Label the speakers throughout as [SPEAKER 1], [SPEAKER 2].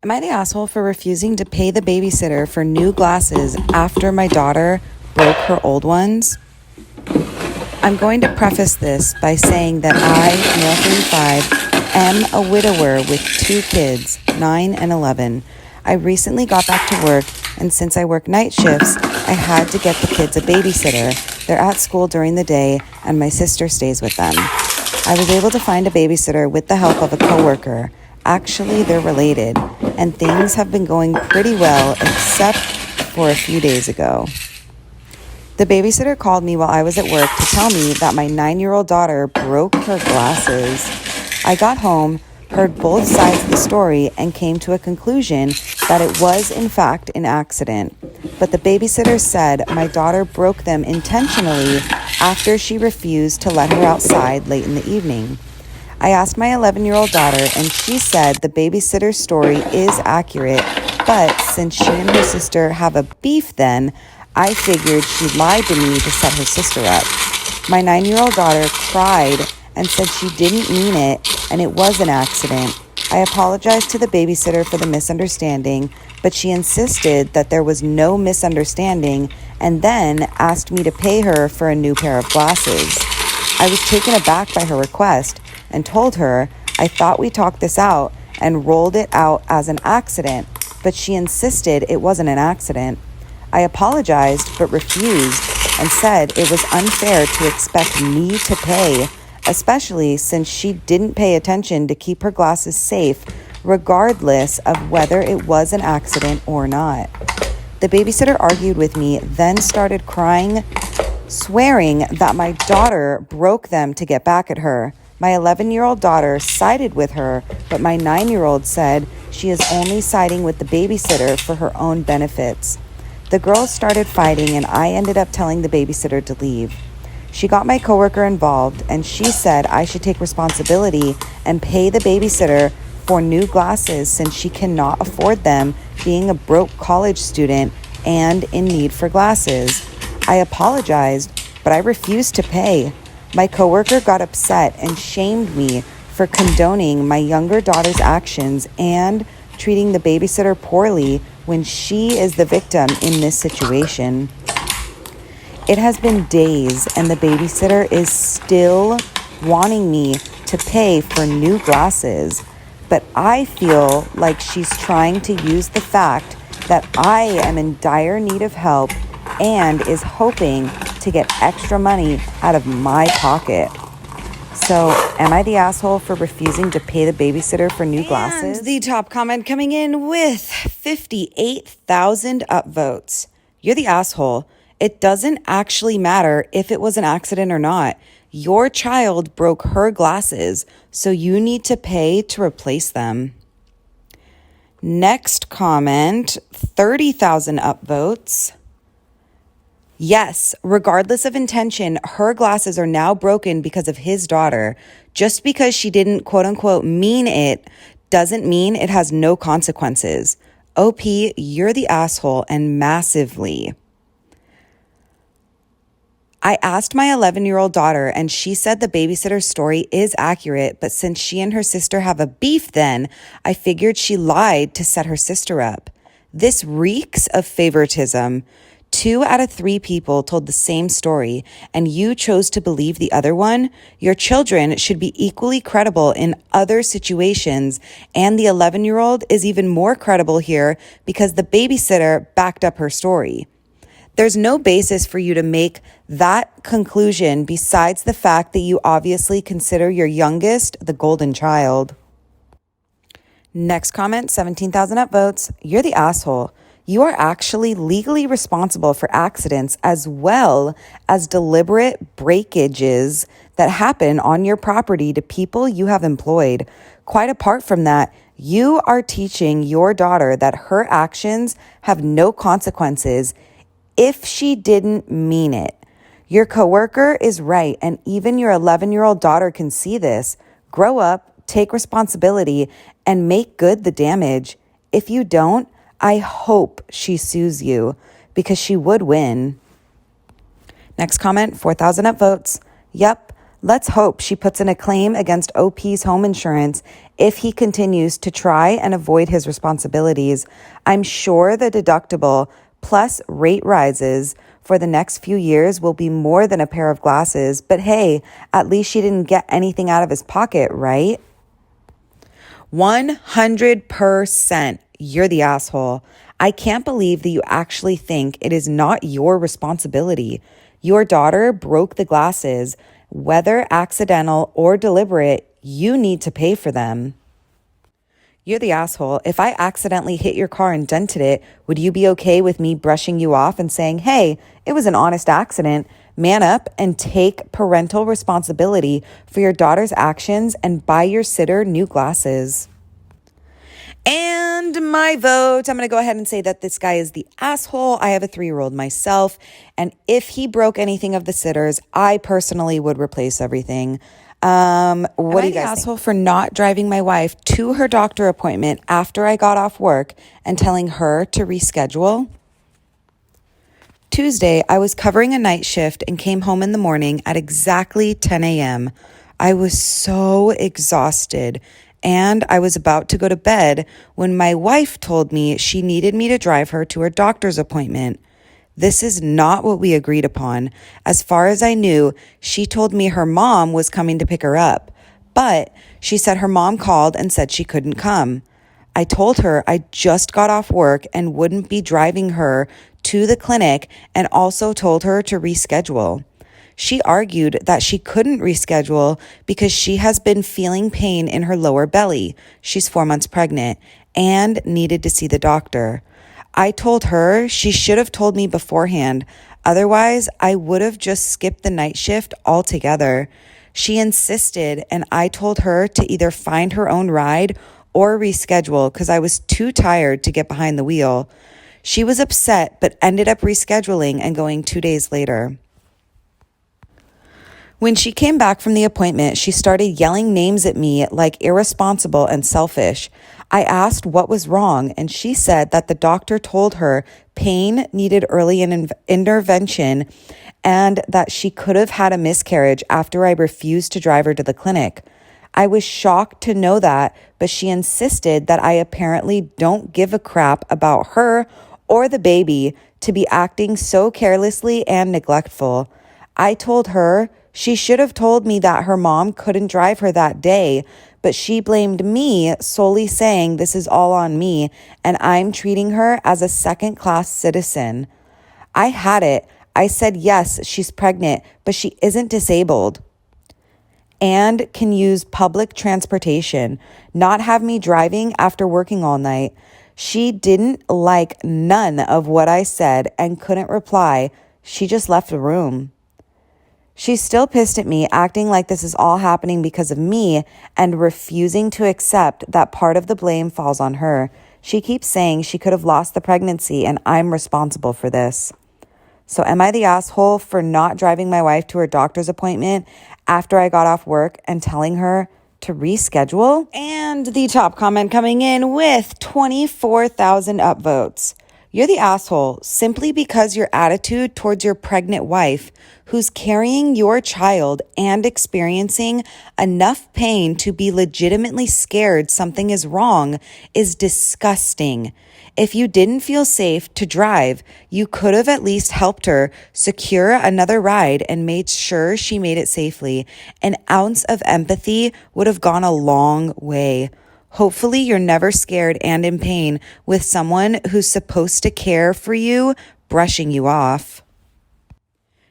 [SPEAKER 1] Am I the asshole for refusing to pay the babysitter for new glasses after my daughter broke her old ones? I'm going to preface this by saying that I, male 35, am a widower with 2 kids, 9 and 11. I recently got back to work, and since I work night shifts, I had to get the kids a babysitter. They're at school during the day, and my sister stays with them. I was able to find a babysitter with the help of a coworker. Actually, they're related, and things have been going pretty well except for a few days ago. The babysitter called me while I was at work to tell me that my 9-year-old daughter broke her glasses. I got home, heard both sides of the story, and came to a conclusion that it was in fact an accident. But the babysitter said my daughter broke them intentionally after she refused to let her outside late in the evening. I asked my 11-year-old daughter, and she said the babysitter's story is accurate, but since she and her sister have a beef then, I figured she lied to me to set her sister up. My 9-year-old daughter cried and said she didn't mean it and it was an accident. I apologized to the babysitter for the misunderstanding, but she insisted that there was no misunderstanding and then asked me to pay her for a new pair of glasses. I was taken aback by her request and told her I thought we talked this out and rolled it out as an accident, but she insisted it wasn't an accident. I apologized but refused and said it was unfair to expect me to pay, especially since she didn't pay attention to keep her glasses safe regardless of whether it was an accident or not. The babysitter argued with me, then started crying, swearing that my daughter broke them to get back at her. My 11-year-old daughter sided with her, but my 9-year-old said she is only siding with the babysitter for her own benefits. The girls started fighting, and I ended up telling the babysitter to leave. She got my coworker involved, and she said I should take responsibility and pay the babysitter for new glasses since she cannot afford them, being a broke college student and in need for glasses. I apologized, but I refused to pay. My coworker got upset and shamed me for condoning my younger daughter's actions and treating the babysitter poorly when she is the victim in this situation. It has been days and the babysitter is still wanting me to pay for new glasses, but I feel like she's trying to use the fact that I am in dire need of help and is hoping to get extra money out of my pocket. So, am I the asshole for refusing to pay the babysitter for new glasses? And the top comment coming in with 58,000 upvotes. You're the asshole. It doesn't actually matter if it was an accident or not. Your child broke her glasses, so you need to pay to replace them. Next comment, 30,000 upvotes. Yes, regardless of intention, her glasses are now broken because of his daughter. Just because she didn't quote unquote mean it doesn't mean it has no consequences. OP, you're the asshole and massively. I asked my 11-year-old daughter and she said the babysitter's story is accurate, but since she and her sister have a beef then, I figured she lied to set her sister up. This reeks of favoritism. 2 out of 3 people told the same story, and you chose to believe the other one. Your children should be equally credible in other situations, and the 11-year-old is even more credible here because the babysitter backed up her story. There's no basis for you to make that conclusion besides the fact that you obviously consider your youngest the golden child. Next comment, 17,000 upvotes. You're the asshole. You are actually legally responsible for accidents as well as deliberate breakages that happen on your property to people you have employed. Quite apart from that, you are teaching your daughter that her actions have no consequences if she didn't mean it. Your coworker is right, and even your 11-year-old daughter can see this. Grow up, take responsibility, and make good the damage. If you don't, I hope she sues you because she would win. Next comment, 4,000 upvotes. Yep, Let's hope she puts in a claim against OP's home insurance if he continues to try and avoid his responsibilities. I'm sure the deductible plus rate rises for the next few years will be more than a pair of glasses, but hey, at least she didn't get anything out of his pocket, right? 100%. You're the asshole. I can't believe that you actually think it is not your responsibility. Your daughter broke the glasses. Whether accidental or deliberate, you need to pay for them. You're the asshole. If I accidentally hit your car and dented it, would you be okay with me brushing you off and saying, hey, it was an honest accident? Man up and take parental responsibility for your daughter's actions and buy your sitter new glasses. And my vote, I'm going to go ahead and say that this guy is the asshole. I have a 3-year-old myself, and if he broke anything of the sitters, I personally would replace everything. What do you guys think? Asshole for not driving my wife to her doctor appointment after I got off work and telling her to reschedule? Tuesday, I was covering a night shift and came home in the morning at exactly 10 a.m. I was so exhausted, and I was about to go to bed when my wife told me she needed me to drive her to her doctor's appointment. This is not what we agreed upon. As far as I knew, she told me her mom was coming to pick her up, but she said her mom called and said she couldn't come. I told her I just got off work and wouldn't be driving her to the clinic, and also told her to reschedule. She argued that she couldn't reschedule because she has been feeling pain in her lower belly. She's 4 months pregnant and needed to see the doctor. I told her she should have told me beforehand. Otherwise, I would have just skipped the night shift altogether. She insisted, and I told her to either find her own ride or reschedule because I was too tired to get behind the wheel. She was upset, but ended up rescheduling and going 2 days later. When she came back from the appointment, she started yelling names at me like irresponsible and selfish. I asked what was wrong, and she said that the doctor told her pain needed early intervention and that she could have had a miscarriage after I refused to drive her to the clinic. I was shocked to know that, but she insisted that I apparently don't give a crap about her or the baby to be acting so carelessly and neglectful. I told her she should have told me that her mom couldn't drive her that day, but she blamed me, solely saying this is all on me and I'm treating her as a second-class citizen. I had it. I said, yes, she's pregnant, but she isn't disabled and can use public transportation, not have me driving after working all night. She didn't like none of what I said and couldn't reply. She just left the room. She's still pissed at me, acting like this is all happening because of me and refusing to accept that part of the blame falls on her. She keeps saying she could have lost the pregnancy and I'm responsible for this. So am I the asshole for not driving my wife to her doctor's appointment after I got off work and telling her to reschedule? And the top comment coming in with 24,000 upvotes. You're the asshole simply because your attitude towards your pregnant wife, who's carrying your child and experiencing enough pain to be legitimately scared something is wrong, is disgusting. If you didn't feel safe to drive, you could have at least helped her secure another ride and made sure she made it safely. An ounce of empathy would have gone a long way. Hopefully, you're never scared and in pain with someone who's supposed to care for you brushing you off.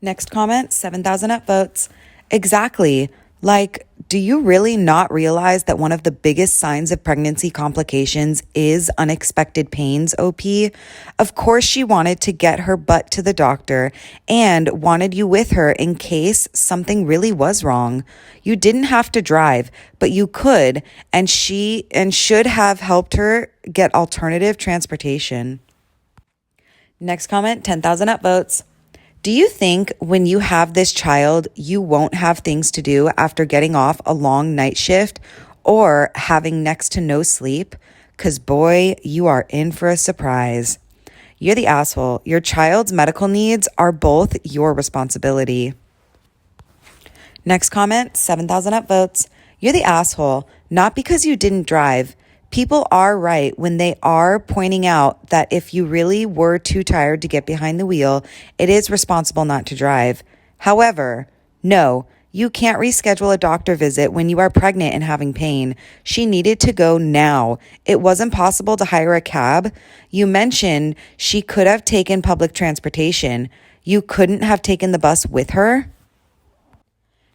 [SPEAKER 1] Next comment, 7,000 upvotes. Exactly. Like, do you really not realize that one of the biggest signs of pregnancy complications is unexpected pains, OP? Of course she wanted to get her butt to the doctor and wanted you with her in case something really was wrong. You didn't have to drive, but you could and should have helped her get alternative transportation. Next comment, 10,000 upvotes. Do you think when you have this child, you won't have things to do after getting off a long night shift or having next to no sleep? 'Cause boy, you are in for a surprise. You're the asshole. Your child's medical needs are both your responsibility. Next comment, 7,000 upvotes. You're the asshole, not because you didn't drive. People are right when they are pointing out that if you really were too tired to get behind the wheel, it is responsible not to drive. However, no, you can't reschedule a doctor visit when you are pregnant and having pain. She needed to go now. It wasn't possible to hire a cab. You mentioned she could have taken public transportation. You couldn't have taken the bus with her?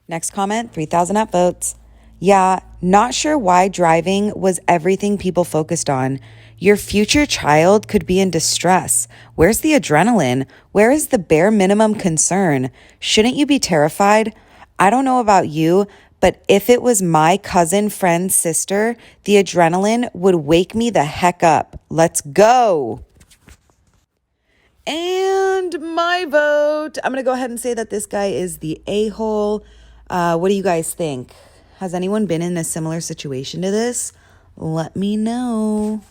[SPEAKER 1] Next comment, 3,000 upvotes. Yeah, not sure why driving was everything people focused on. Your future child could be in distress. Where's the adrenaline? Where is the bare minimum concern? Shouldn't you be terrified? I don't know about you, but if it was my cousin, friend, sister, the adrenaline would wake me the heck up. Let's go. And my vote. I'm going to go ahead and say that this guy is the a-hole. What do you guys think? Has anyone been in a similar situation to this? Let me know.